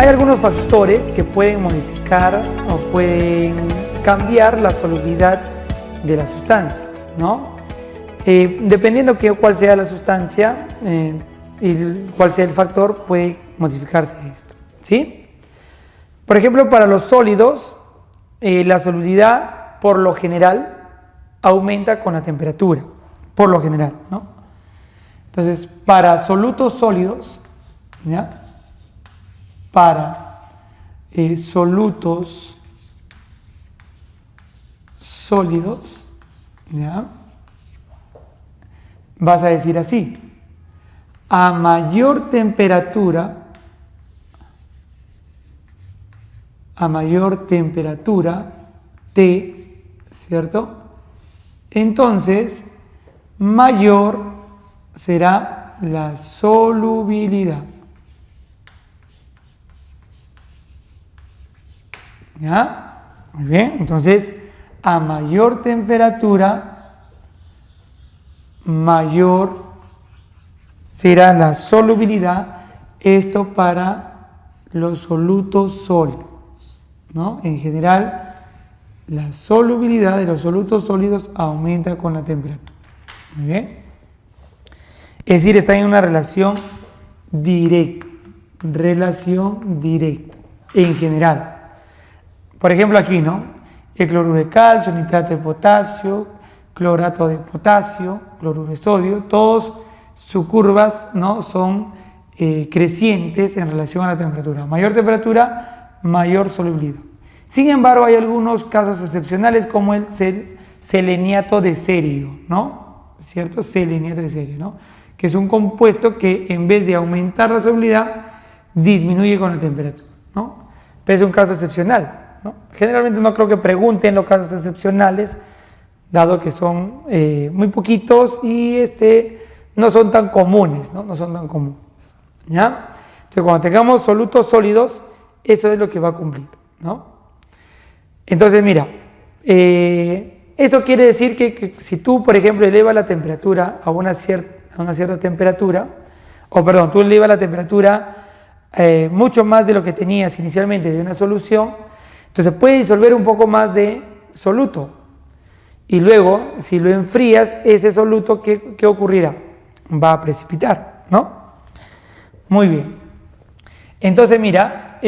hay algunos factores que pueden modificar o pueden cambiar la solubilidad de las sustancias, ¿no? Dependiendo cuál sea la sustancia y cuál sea el factor, puede modificarse esto, ¿sí? Por ejemplo, para los sólidos, la solubilidad por lo general aumenta con la temperatura, por lo general, ¿no? Entonces, para solutos sólidos, ¿ya? Para solutos sólidos, ¿ya? Vas a decir así: a mayor temperatura, T, ¿cierto? Entonces, mayor será la solubilidad. ¿Ya? Muy bien, entonces, a mayor temperatura, mayor será la solubilidad. Esto para los solutos sólidos, ¿no? En general, la solubilidad de los solutos sólidos aumenta con la temperatura. Muy bien. Es decir, está en una relación directa. En general. Por ejemplo, aquí, ¿no? El cloruro de calcio, nitrato de potasio, clorato de potasio, cloruro de sodio, todos sus curvas, ¿no? Son crecientes en relación a la temperatura. Mayor temperatura, mayor solubilidad. Sin embargo, hay algunos casos excepcionales como el seleniato de cerio, ¿no? ¿Cierto? Seleniato de cerio, ¿no? Que es un compuesto que en vez de aumentar la solubilidad, disminuye con la temperatura, ¿no? Pero es un caso excepcional, ¿no? Generalmente no creo que pregunten los casos excepcionales, dado que son muy poquitos y no son tan comunes, ¿no? No son tan comunes, ¿ya? Entonces, cuando tengamos solutos sólidos, eso es lo que va a cumplir, ¿no? Entonces, mira, eso quiere decir que si tú, por ejemplo, elevas la temperatura a una cierta temperatura, tú elevas la temperatura mucho más de lo que tenías inicialmente de una solución, entonces puede disolver un poco más de soluto. Y luego, si lo enfrías, ese soluto, ¿qué ocurrirá? Va a precipitar, ¿no? Muy bien. Entonces, mira,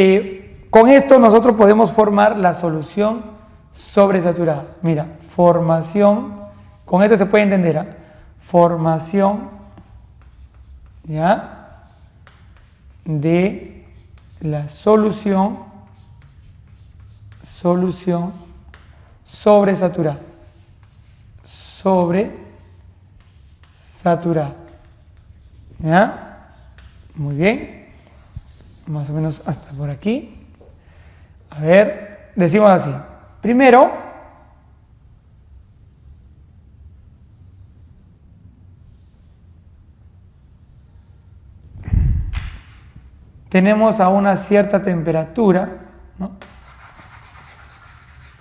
con esto nosotros podemos formar la solución sobresaturada. Mira, formación, con esto se puede entender, ¿eh? Formación, ¿ya? De la solución sobresaturada. ¿Ya? Muy bien. Más o menos hasta por aquí. A ver, decimos así. Primero, tenemos a una cierta temperatura, ¿no?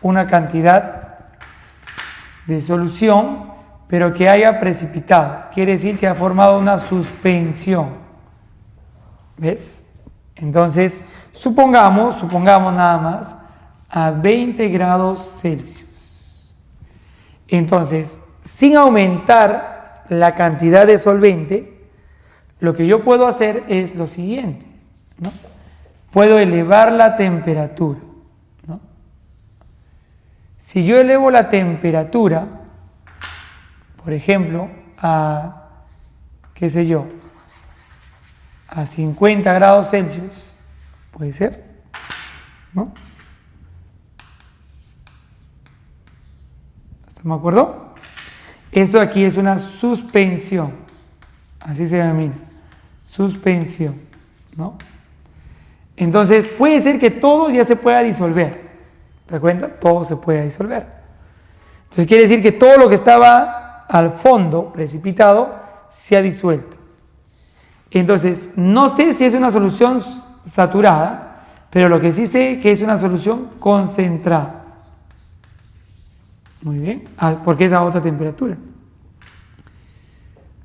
Una cantidad de solución, pero que haya precipitado. Quiere decir que ha formado una suspensión. ¿Ves? Entonces, supongamos nada más a 20 grados Celsius. Entonces, sin aumentar la cantidad de solvente, lo que yo puedo hacer es lo siguiente, ¿no? Puedo elevar la temperatura, ¿no? Si yo elevo la temperatura, por ejemplo, a, qué sé yo, a 50 grados Celsius, puede ser, ¿no? ¿Estamos de acuerdo? Esto aquí es una suspensión, así se denomina, suspensión, ¿no? Entonces, puede ser que todo ya se pueda disolver, ¿te das cuenta? Todo se puede disolver. Entonces, quiere decir que todo lo que estaba al fondo, precipitado, se ha disuelto. Entonces, no sé si es una solución saturada, pero lo que sí sé que es una solución concentrada. Muy bien, porque es a otra temperatura.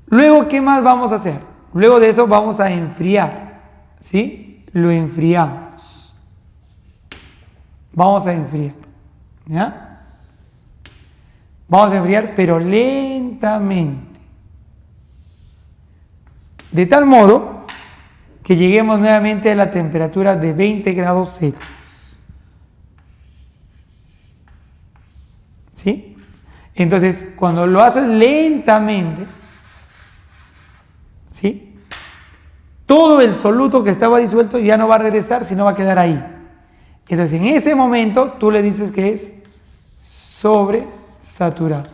Luego, ¿qué más vamos a hacer? Luego de eso vamos a enfriar, ¿sí? Lo enfriamos. vamos a enfriar, ¿ya? Vamos a enfriar, pero lentamente. De tal modo que lleguemos nuevamente a la temperatura de 20 grados Celsius. ¿Sí? Entonces, cuando lo haces lentamente, ¿sí? Todo el soluto que estaba disuelto ya no va a regresar, sino va a quedar ahí. Entonces, en ese momento, tú le dices que es sobresaturado.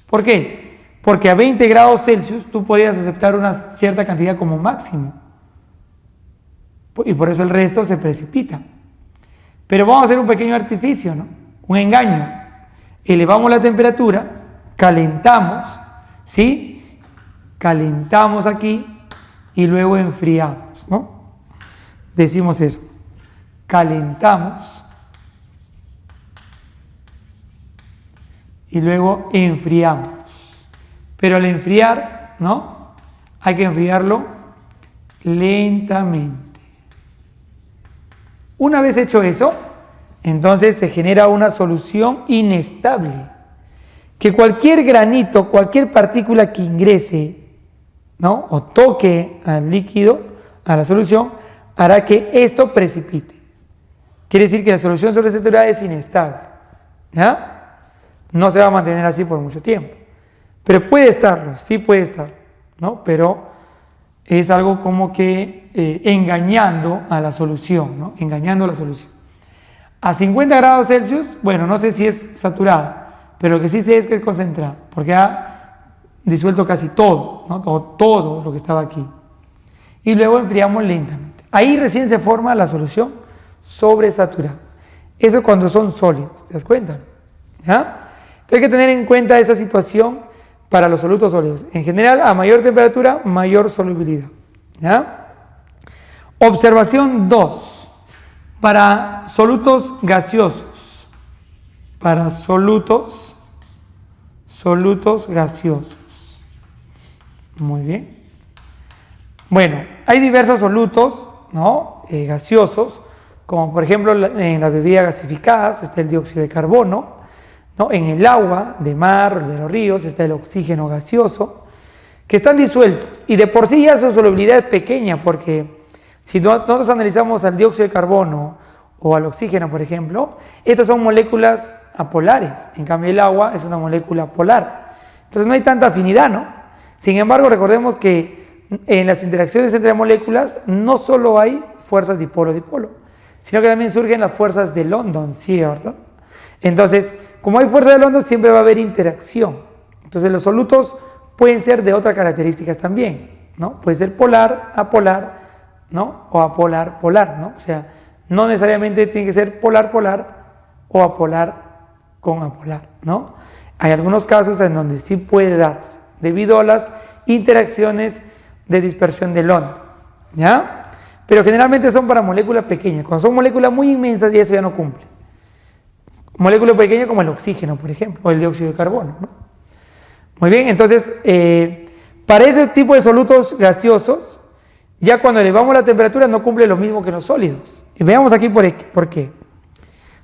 ¿Por qué? Porque a 20 grados Celsius tú podías aceptar una cierta cantidad como máximo. Y por eso el resto se precipita. Pero vamos a hacer un pequeño artificio, ¿no? Un engaño. Elevamos la temperatura, calentamos, ¿sí? Calentamos aquí y luego enfriamos, ¿no? Decimos eso. Calentamos y luego enfriamos. Pero al enfriar, ¿no? Hay que enfriarlo lentamente. Una vez hecho eso, entonces se genera una solución inestable. Que cualquier granito, cualquier partícula que ingrese, ¿no? O toque al líquido, a la solución, hará que esto precipite. Quiere decir que la solución sobresaturada es inestable, ¿ya? No se va a mantener así por mucho tiempo. Pero puede estarlo, sí puede estar, ¿no? Pero es algo como que engañando a la solución, ¿no? Engañando a la solución. A 50 grados Celsius, bueno, no sé si es saturada, pero lo que sí sé es que es concentrada, porque ha disuelto casi todo, ¿no? Todo lo que estaba aquí. Y luego enfriamos lentamente. Ahí recién se forma la solución sobresaturada. Eso es cuando son sólidos, ¿te das cuenta? ¿Ya? Entonces hay que tener en cuenta esa situación para los solutos sólidos. En general, a mayor temperatura, mayor solubilidad. ¿Ya? Observación 2. Para solutos gaseosos. Para solutos gaseosos. Muy bien. Bueno, hay diversos solutos, ¿no? Gaseosos, como por ejemplo en las bebidas gasificadas está el dióxido de carbono, ¿no? En el agua de mar, de los ríos, está el oxígeno gaseoso, que están disueltos y de por sí ya su solubilidad es pequeña, porque si nosotros analizamos al dióxido de carbono o al oxígeno, por ejemplo, estas son moléculas apolares, en cambio el agua es una molécula polar, entonces no hay tanta afinidad, ¿no? Sin embargo, recordemos que en las interacciones entre moléculas no solo hay fuerzas dipolo-dipolo, sino que también surgen las fuerzas de London, ¿cierto? Entonces, como hay fuerza de London, siempre va a haber interacción. Entonces, los solutos pueden ser de otras características también, ¿no? Puede ser polar, apolar, ¿no? O apolar, polar, ¿no? O sea, no necesariamente tiene que ser polar, polar o apolar con apolar, ¿no? Hay algunos casos en donde sí puede darse, debido a las interacciones de dispersión de London, ¿ya? Pero generalmente son para moléculas pequeñas. Cuando son moléculas muy inmensas, y eso ya no cumple. Moléculas pequeñas como el oxígeno, por ejemplo, o el dióxido de carbono, ¿no? Muy bien, entonces, para ese tipo de solutos gaseosos, ya cuando elevamos la temperatura no cumple lo mismo que los sólidos. Y veamos aquí por qué.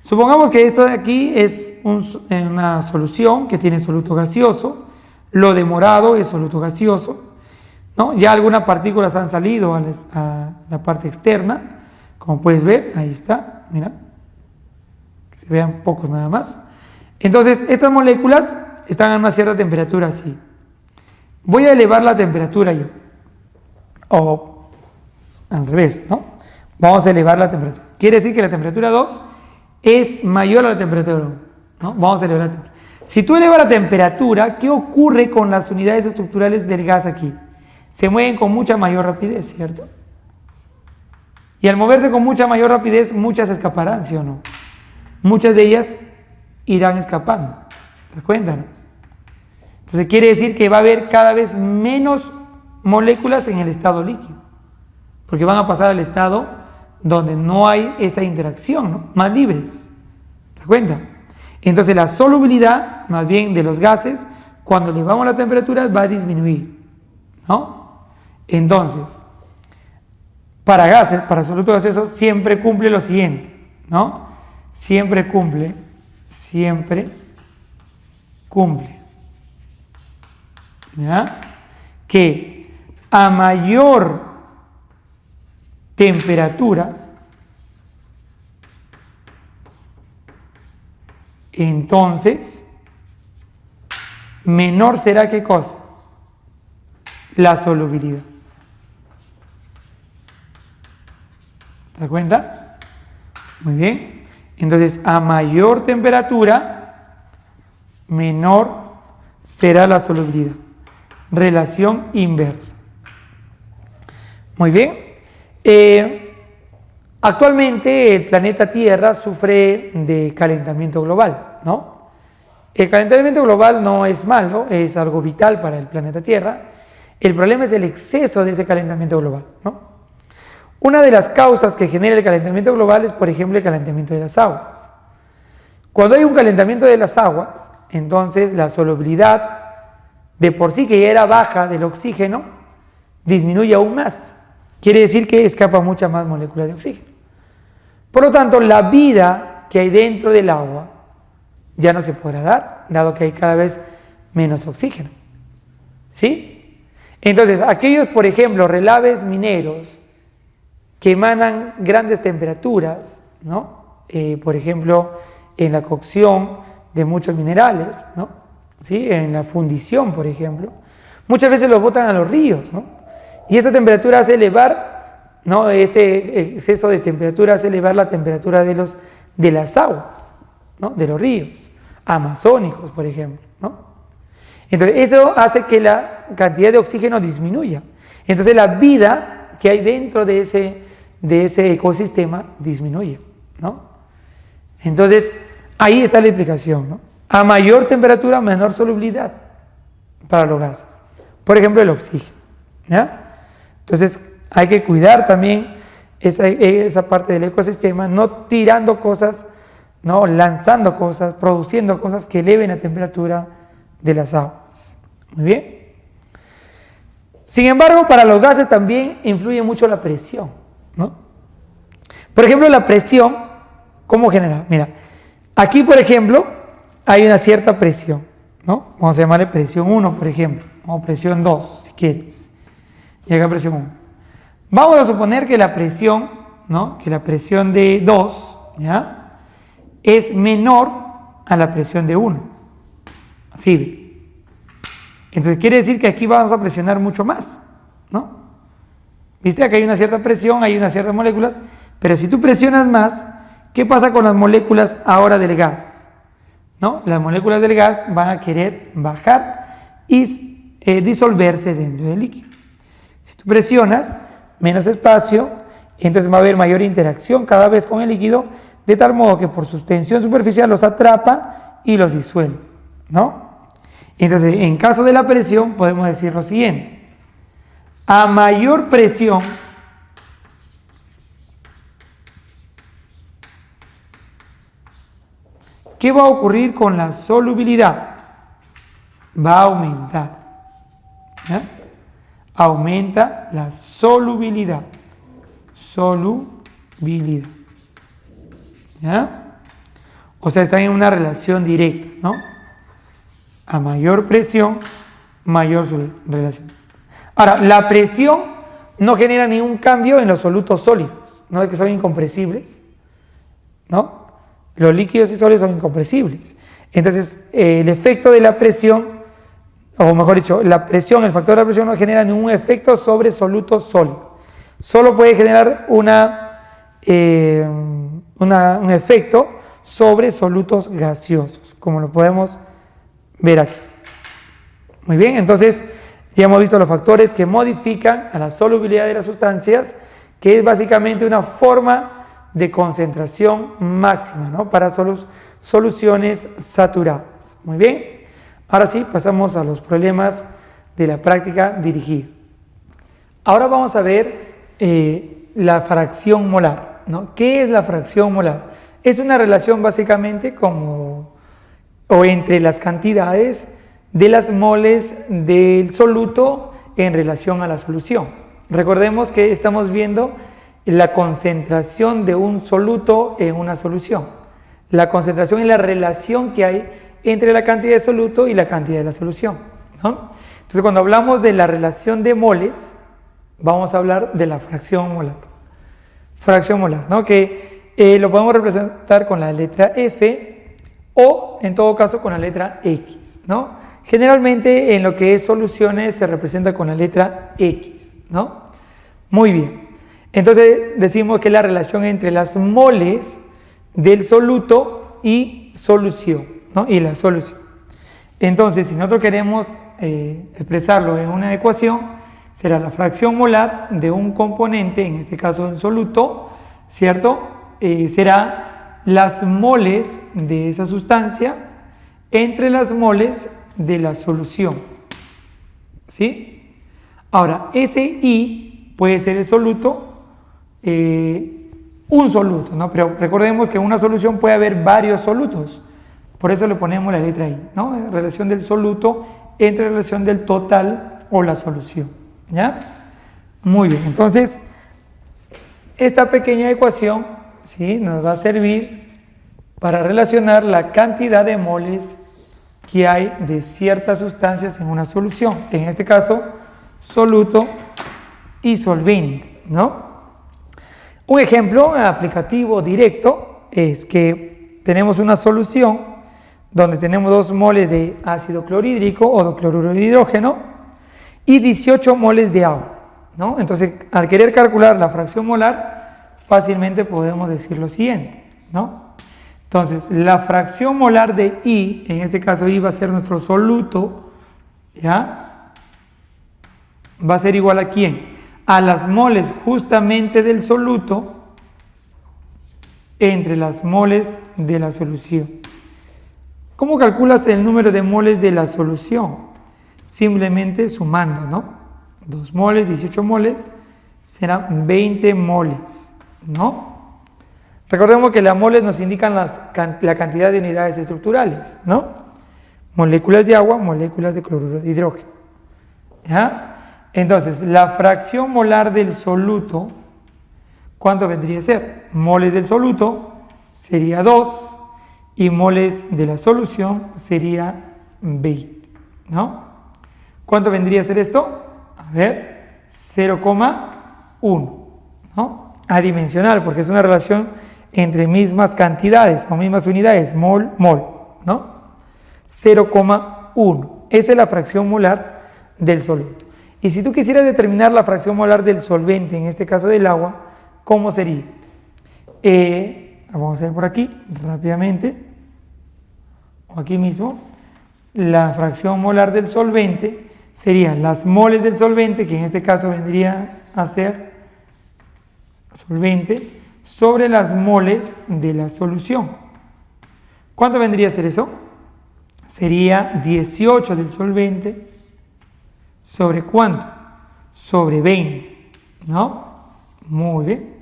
Supongamos que esto de aquí es una solución que tiene soluto gaseoso, lo de morado es soluto gaseoso, ¿no? Ya algunas partículas han salido a la parte externa, como puedes ver, ahí está, mira, que se vean pocos nada más. Entonces, estas moléculas están a una cierta temperatura así. Voy a elevar la temperatura yo, o al revés, ¿no? Vamos a elevar la temperatura. Quiere decir que la temperatura 2 es mayor a la temperatura 1, ¿no? Vamos a elevar la temperatura. Si tú elevas la temperatura, ¿qué ocurre con las unidades estructurales del gas aquí? Se mueven con mucha mayor rapidez, ¿cierto? Y al moverse con mucha mayor rapidez, muchas escaparán, ¿sí o no? Muchas de ellas irán escapando. ¿Te das cuenta, no? Entonces quiere decir que va a haber cada vez menos moléculas en el estado líquido, porque van a pasar al estado donde no hay esa interacción, ¿no? Más libres. ¿Te das cuenta? Entonces la solubilidad, más bien de los gases, cuando elevamos la temperatura va a disminuir, ¿no? Entonces, para gases, para solutos gaseosos, siempre cumple lo siguiente, ¿no? Siempre cumple, ¿ya? Que a mayor temperatura, entonces, menor será ¿qué cosa? La solubilidad. ¿Te das cuenta? Muy bien. Entonces, a mayor temperatura, menor será la solubilidad. Relación inversa. Muy bien. Actualmente el planeta Tierra sufre de calentamiento global, ¿no? El calentamiento global no es malo, es algo vital para el planeta Tierra. El problema es el exceso de ese calentamiento global, ¿no? Una de las causas que genera el calentamiento global es, por ejemplo, el calentamiento de las aguas. Cuando hay un calentamiento de las aguas, entonces la solubilidad de por sí que ya era baja del oxígeno, disminuye aún más. Quiere decir que escapa mucha más moléculas de oxígeno. Por lo tanto, la vida que hay dentro del agua ya no se podrá dar, dado que hay cada vez menos oxígeno. ¿Sí? Entonces, aquellos, por ejemplo, relaves mineros que emanan grandes temperaturas, ¿no? Por ejemplo, en la cocción de muchos minerales, ¿no? ¿Sí? En la fundición, por ejemplo, muchas veces los botan a los ríos, ¿no? Y esta temperatura hace elevar, ¿no? Este exceso de temperatura hace elevar la temperatura de las aguas, ¿no? De los ríos amazónicos, por ejemplo, ¿no? Entonces, eso hace que la cantidad de oxígeno disminuya. Entonces, la vida que hay dentro de ese ecosistema disminuye, ¿no? Entonces, ahí está la explicación, ¿no? A mayor temperatura, menor solubilidad para los gases. Por ejemplo, el oxígeno, ¿ya? Entonces, hay que cuidar también esa parte del ecosistema, no tirando cosas, no lanzando cosas, produciendo cosas que eleven la temperatura de las aguas. Muy bien. Sin embargo, para los gases también influye mucho la presión, ¿no? Por ejemplo, la presión, ¿cómo genera? Mira, aquí, por ejemplo, hay una cierta presión, ¿no? Vamos a llamarle presión 1, por ejemplo, o presión 2, si quieres. Y acá presión 1. Vamos a suponer que la presión, ¿no? Que la presión de 2, ¿ya? Es menor a la presión de 1. Así ve. Entonces quiere decir que aquí vamos a presionar mucho más, ¿no? ¿Viste? Acá hay una cierta presión, hay unas ciertas moléculas, pero si tú presionas más, ¿qué pasa con las moléculas ahora del gas? ¿No? Las moléculas del gas van a querer bajar y disolverse dentro del líquido. Si tú presionas, menos espacio, entonces va a haber mayor interacción cada vez con el líquido, de tal modo que por su tensión superficial los atrapa y los disuelve, ¿no? Entonces, en caso de la presión, podemos decir lo siguiente. A mayor presión, ¿qué va a ocurrir con la solubilidad? Va a aumentar, ¿ya? Aumenta la solubilidad. Solubilidad. ¿Ya? O sea, están en una relación directa, ¿no? A mayor presión, mayor relación. Ahora, la presión no genera ningún cambio en los solutos sólidos, no es que son incompresibles, ¿no? Los líquidos y sólidos son incompresibles. Entonces, el efecto de la presión, o mejor dicho, la presión, el factor de la presión no genera ningún efecto sobre solutos sólidos. Solo puede generar un efecto sobre solutos gaseosos, como lo podemos ver aquí. Muy bien, entonces ya hemos visto los factores que modifican a la solubilidad de las sustancias, que es básicamente una forma de concentración máxima, ¿no? Para soluciones saturadas. Muy bien, ahora sí pasamos a los problemas de la práctica dirigida. Ahora vamos a ver la fracción molar, ¿no? ¿Qué es la fracción molar? Es una relación básicamente entre las cantidades de las moles del soluto en relación a la solución. Recordemos que estamos viendo la concentración de un soluto en una solución. La concentración es la relación que hay entre la cantidad de soluto y la cantidad de la solución, ¿no? Entonces, cuando hablamos de la relación de moles, vamos a hablar de la fracción molar. Fracción molar, ¿no? Que lo podemos representar con la letra F o, en todo caso, con la letra X, ¿no? Generalmente, en lo que es soluciones, se representa con la letra X, ¿no? Muy bien. Entonces, decimos que es la relación entre las moles del soluto y solución, ¿no? Y la solución. Entonces, si nosotros queremos expresarlo en una ecuación, será la fracción molar de un componente, en este caso un soluto, ¿cierto? Será las moles de esa sustancia entre las moles de la solución, ¿sí? Ahora, ese I puede ser el soluto, un soluto, ¿no? Pero recordemos que en una solución puede haber varios solutos, por eso le ponemos la letra I, ¿no? Relación del soluto entre la relación del total o la solución, ¿ya? Muy bien, entonces esta pequeña ecuación, ¿sí?, nos va a servir para relacionar la cantidad de moles que hay de ciertas sustancias en una solución, en este caso soluto y solvente, ¿no? Un ejemplo aplicativo directo es que tenemos una solución donde tenemos 2 moles de ácido clorhídrico o de cloruro de hidrógeno y 18 moles de agua, ¿no? Entonces, al querer calcular la fracción molar, fácilmente podemos decir lo siguiente, ¿no? Entonces, la fracción molar de I, en este caso I va a ser nuestro soluto, ¿ya? Va a ser igual a ¿quién? A las moles justamente del soluto entre las moles de la solución. ¿Cómo calculas el número de moles de la solución? Simplemente sumando, ¿no? 2 moles, 18 moles, serán 20 moles, ¿no? Recordemos que las moles nos indican la cantidad de unidades estructurales, ¿no? Moléculas de agua, moléculas de cloruro de hidrógeno, ¿ya? Entonces, la fracción molar del soluto, ¿cuánto vendría a ser? Moles del soluto sería 2 y moles de la solución sería 20, ¿no? ¿Cuánto vendría a ser esto? A ver, 0,1, ¿no? Adimensional, porque es una relación entre mismas cantidades o mismas unidades, mol, mol, ¿no? 0,1. Esa es la fracción molar del soluto. Y si tú quisieras determinar la fracción molar del solvente, en este caso del agua, ¿cómo sería? Vamos a ver por aquí rápidamente, o aquí mismo, la fracción molar del solvente serían las moles del solvente, que en este caso vendría a ser solvente, sobre las moles de la solución. ¿Cuánto vendría a ser eso? Sería 18 del solvente sobre ¿cuánto? Sobre 20, ¿no? Muy bien.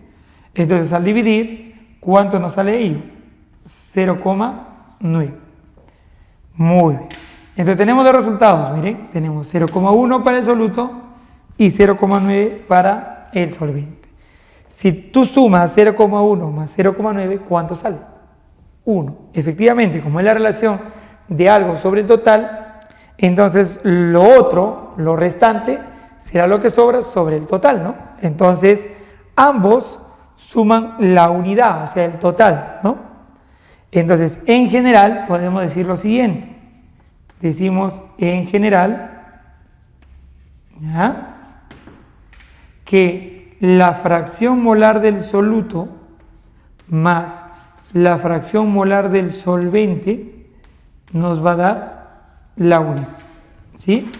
Entonces, al dividir, ¿cuánto nos sale ahí? 0,9. Muy bien. Entonces, tenemos dos resultados, miren. Tenemos 0,1 para el soluto y 0,9 para el solvente. Si tú sumas 0,1 más 0,9, ¿cuánto sale? 1. Efectivamente, como es la relación de algo sobre el total, entonces lo otro, lo restante, será lo que sobra sobre el total, ¿no? Entonces, ambos suman la unidad, o sea, el total, ¿no? Entonces, en general, podemos decir lo siguiente. Decimos en general, ¿ya?, que la fracción molar del soluto más la fracción molar del solvente nos va a dar la unidad, ¿sí?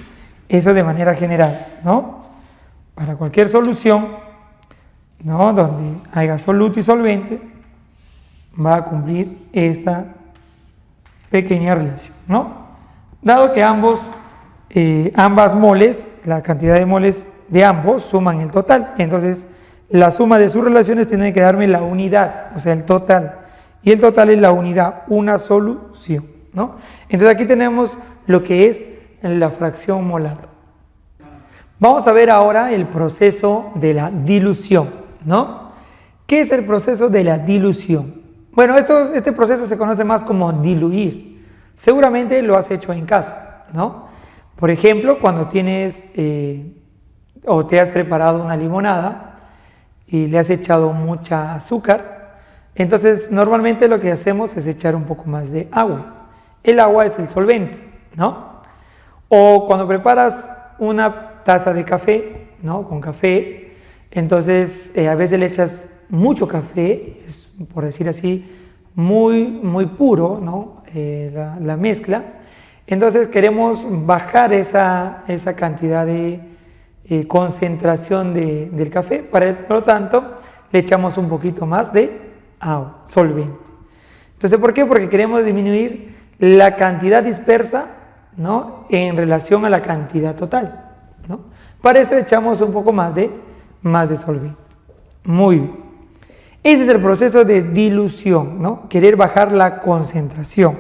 Eso de manera general, ¿no? Para cualquier solución, ¿no?, donde haya soluto y solvente, va a cumplir esta pequeña relación, ¿no? Dado que ambas moles, la cantidad de moles de ambos suman el total, entonces la suma de sus relaciones tiene que darme la unidad, o sea, el total, y el total es la unidad, una solución, ¿no? Entonces aquí tenemos lo que es la fracción molar. Vamos a ver ahora el proceso de la dilución, ¿no? ¿Qué es el proceso de la dilución? Bueno, este proceso se conoce más como diluir. Seguramente lo has hecho en casa, ¿no? Por ejemplo, cuando tienes o te has preparado una limonada y le has echado mucha azúcar, entonces normalmente lo que hacemos es echar un poco más de agua. El agua es el solvente, ¿no? O cuando preparas una taza de café, ¿no? Con café, entonces a veces le echas mucho café, es, por decir así, muy puro, ¿no? La mezcla. Entonces queremos bajar esa cantidad de concentración del café, por lo tanto le echamos un poquito más de agua, solvente. Entonces, ¿por qué? Porque queremos disminuir la cantidad dispersa, ¿no? En relación a la cantidad total, ¿no? Para eso echamos un poco más de solvente. Muy bien. Ese es el proceso de dilución, ¿no? Querer bajar la concentración,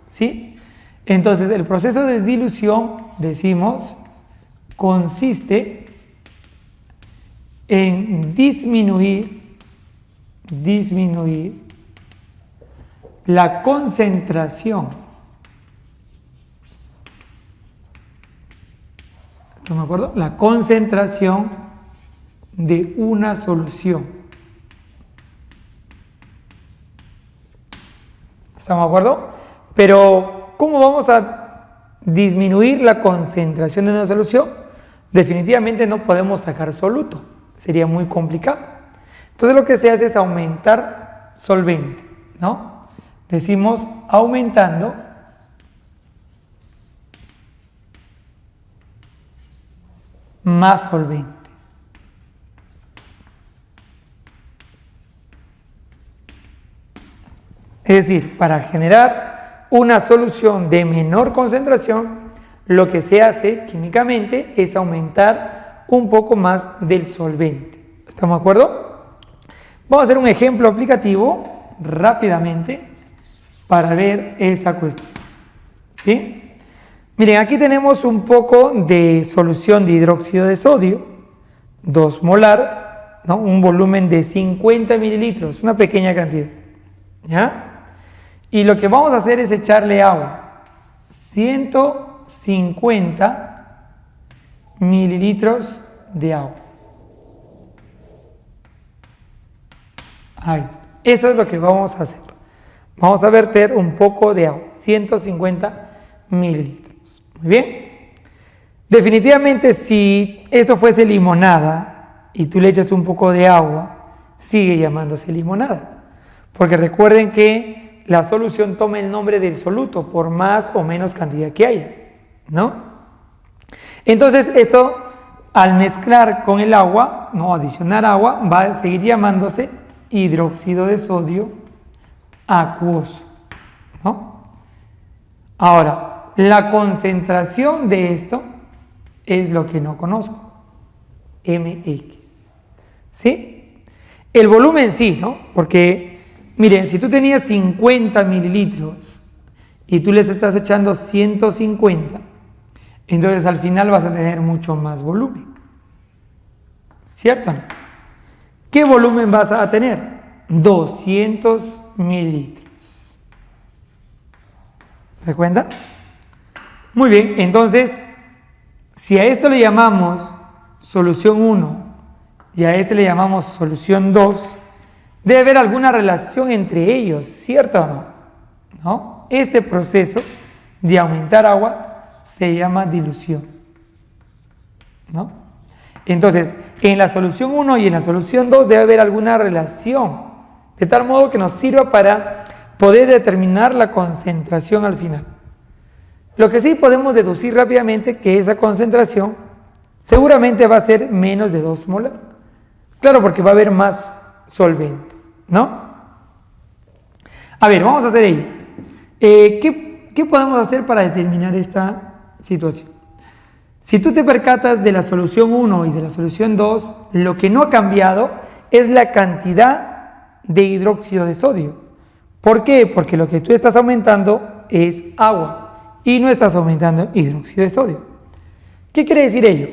¿sí? Entonces, el proceso de dilución, decimos, consiste en disminuir la concentración. ¿Estamos de acuerdo? La concentración de una solución. ¿Estamos de acuerdo? Pero, ¿cómo vamos a disminuir la concentración de una solución? Definitivamente no podemos sacar soluto, sería muy complicado. Entonces lo que se hace es aumentar solvente, ¿no? Decimos aumentando más solvente. Es decir, para generar una solución de menor concentración, lo que se hace químicamente es aumentar un poco más del solvente. ¿Estamos de acuerdo? Vamos a hacer un ejemplo aplicativo rápidamente para ver esta cuestión. ¿Sí? Miren, aquí tenemos un poco de solución de hidróxido de sodio, 2 molar, ¿no? Un volumen de 50 mililitros, una pequeña cantidad. ¿Ya? Y lo que vamos a hacer es echarle agua, 150 mililitros de agua. Ahí está. Eso es lo que vamos a hacer. Vamos a verter un poco de agua, 150 mililitros. Muy bien. Definitivamente, si esto fuese limonada y tú le echas un poco de agua, sigue llamándose limonada. Porque recuerden que la solución toma el nombre del soluto por más o menos cantidad que haya, ¿no? Entonces esto, al mezclar con el agua, no adicionar agua, va a seguir llamándose hidróxido de sodio acuoso, ¿no? Ahora, la concentración de esto es lo que no conozco, mx, ¿sí? El volumen sí, ¿no? Porque miren, si tú tenías 50 mililitros y tú les estás echando 150, entonces al final vas a tener mucho más volumen. ¿Cierto? ¿Qué volumen vas a tener? 200 mililitros. ¿Se cuenta? Muy bien, entonces, si a esto le llamamos solución 1 y a este le llamamos solución 2, debe haber alguna relación entre ellos, ¿cierto o no? ¿No? Este proceso de aumentar agua se llama dilución, ¿no? Entonces, en la solución 1 y en la solución 2 debe haber alguna relación, de tal modo que nos sirva para poder determinar la concentración al final. Lo que sí podemos deducir rápidamente que esa concentración seguramente va a ser menos de 2 molar. Claro, porque va a haber más solvente, ¿no? A ver, vamos a hacer ello. ¿Qué podemos hacer para determinar esta situación? Si tú te percatas de la solución 1 y de la solución 2, lo que no ha cambiado es la cantidad de hidróxido de sodio. ¿Por qué? Porque lo que tú estás aumentando es agua y no estás aumentando hidróxido de sodio. ¿Qué quiere decir ello?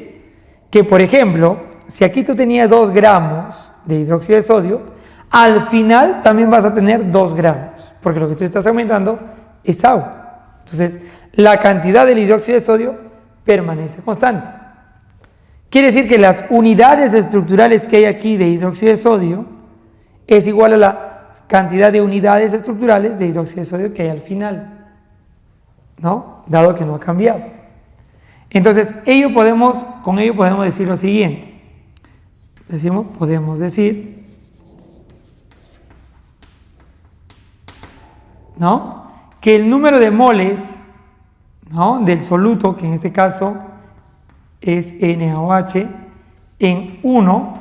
Que, por ejemplo, si aquí tú tenías 2 gramos de hidróxido de sodio, Al final también vas a tener 2 gramos, porque lo que tú estás aumentando es agua. Entonces, la cantidad del hidróxido de sodio permanece constante. Quiere decir que las unidades estructurales que hay aquí de hidróxido de sodio es igual a la cantidad de unidades estructurales de hidróxido de sodio que hay al final, ¿no? Dado que no ha cambiado. Entonces, con ello podemos decir lo siguiente. Podemos decir, ¿no?, que el número de moles, ¿no?, del soluto, que en este caso es NaOH, en 1,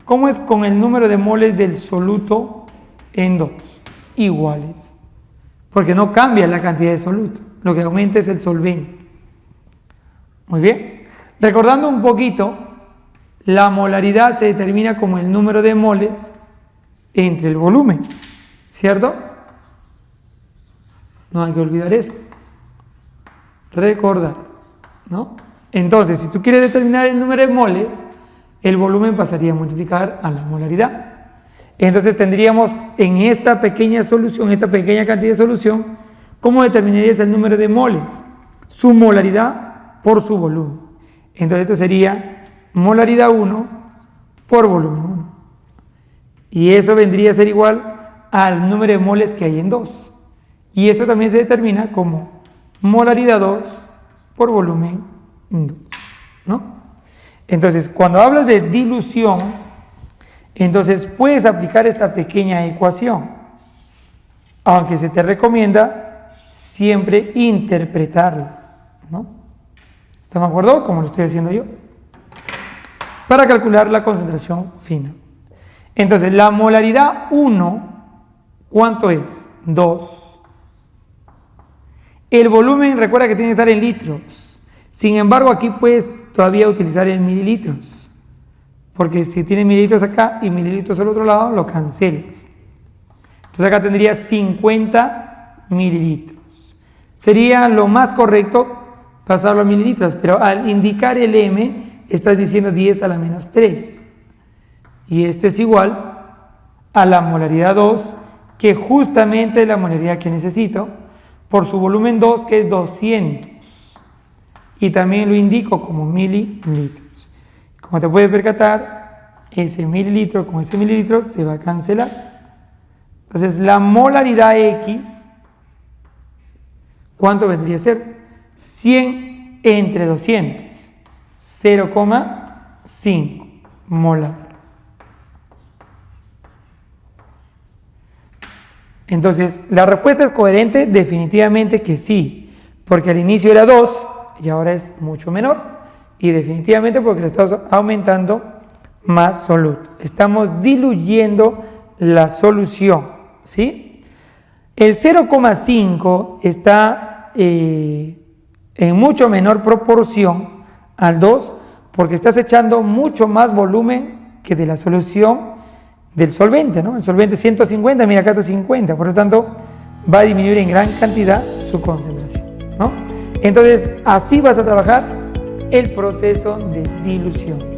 ¿cómo es con el número de moles del soluto en 2? Iguales, porque no cambia la cantidad de soluto, lo que aumenta es el solvente. Muy bien, recordando un poquito, la molaridad se determina como el número de moles entre el volumen, ¿cierto? No hay que olvidar eso. Recordar, ¿no? Entonces, si tú quieres determinar el número de moles, el volumen pasaría a multiplicar a la molaridad. Entonces tendríamos en esta pequeña solución, esta pequeña cantidad de solución, ¿cómo determinarías el número de moles? Su molaridad por su volumen. Entonces esto sería molaridad 1 por volumen 1. Y eso vendría a ser igual al número de moles que hay en 2. Y eso también se determina como molaridad 2 por volumen 2, ¿no? Entonces, cuando hablas de dilución, entonces puedes aplicar esta pequeña ecuación, aunque se te recomienda siempre interpretarla, ¿no? ¿Están de acuerdo? Como lo estoy haciendo yo. Para calcular la concentración final. Entonces, la molaridad 1, ¿cuánto es? 2. El volumen, recuerda que tiene que estar en litros. Sin embargo, aquí puedes todavía utilizar en mililitros. Porque si tienes mililitros acá y mililitros al otro lado, lo cancelas. Entonces acá tendría 50 mililitros. Sería lo más correcto pasarlo a mililitros, pero al indicar el M, estás diciendo 10 a la menos 3. Y este es igual a la molaridad 2, que justamente es la molaridad que necesito, por su volumen 2, que es 200. Y también lo indico como mililitros. Como te puedes percatar, ese mililitro con ese mililitro se va a cancelar. Entonces, la molaridad X, ¿cuánto vendría a ser? 100 entre 200, 0,5 molar. Entonces, la respuesta es coherente, definitivamente que sí, porque al inicio era 2 y ahora es mucho menor, y definitivamente porque le estamos aumentando más soluto. Estamos diluyendo la solución, ¿sí? El 0,5 está en mucho menor proporción al 2, porque estás echando mucho más volumen que de la solución del solvente, ¿no? El solvente 150, mira acá está 50, por lo tanto va a disminuir en gran cantidad su concentración, ¿no? Entonces así vas a trabajar el proceso de dilución.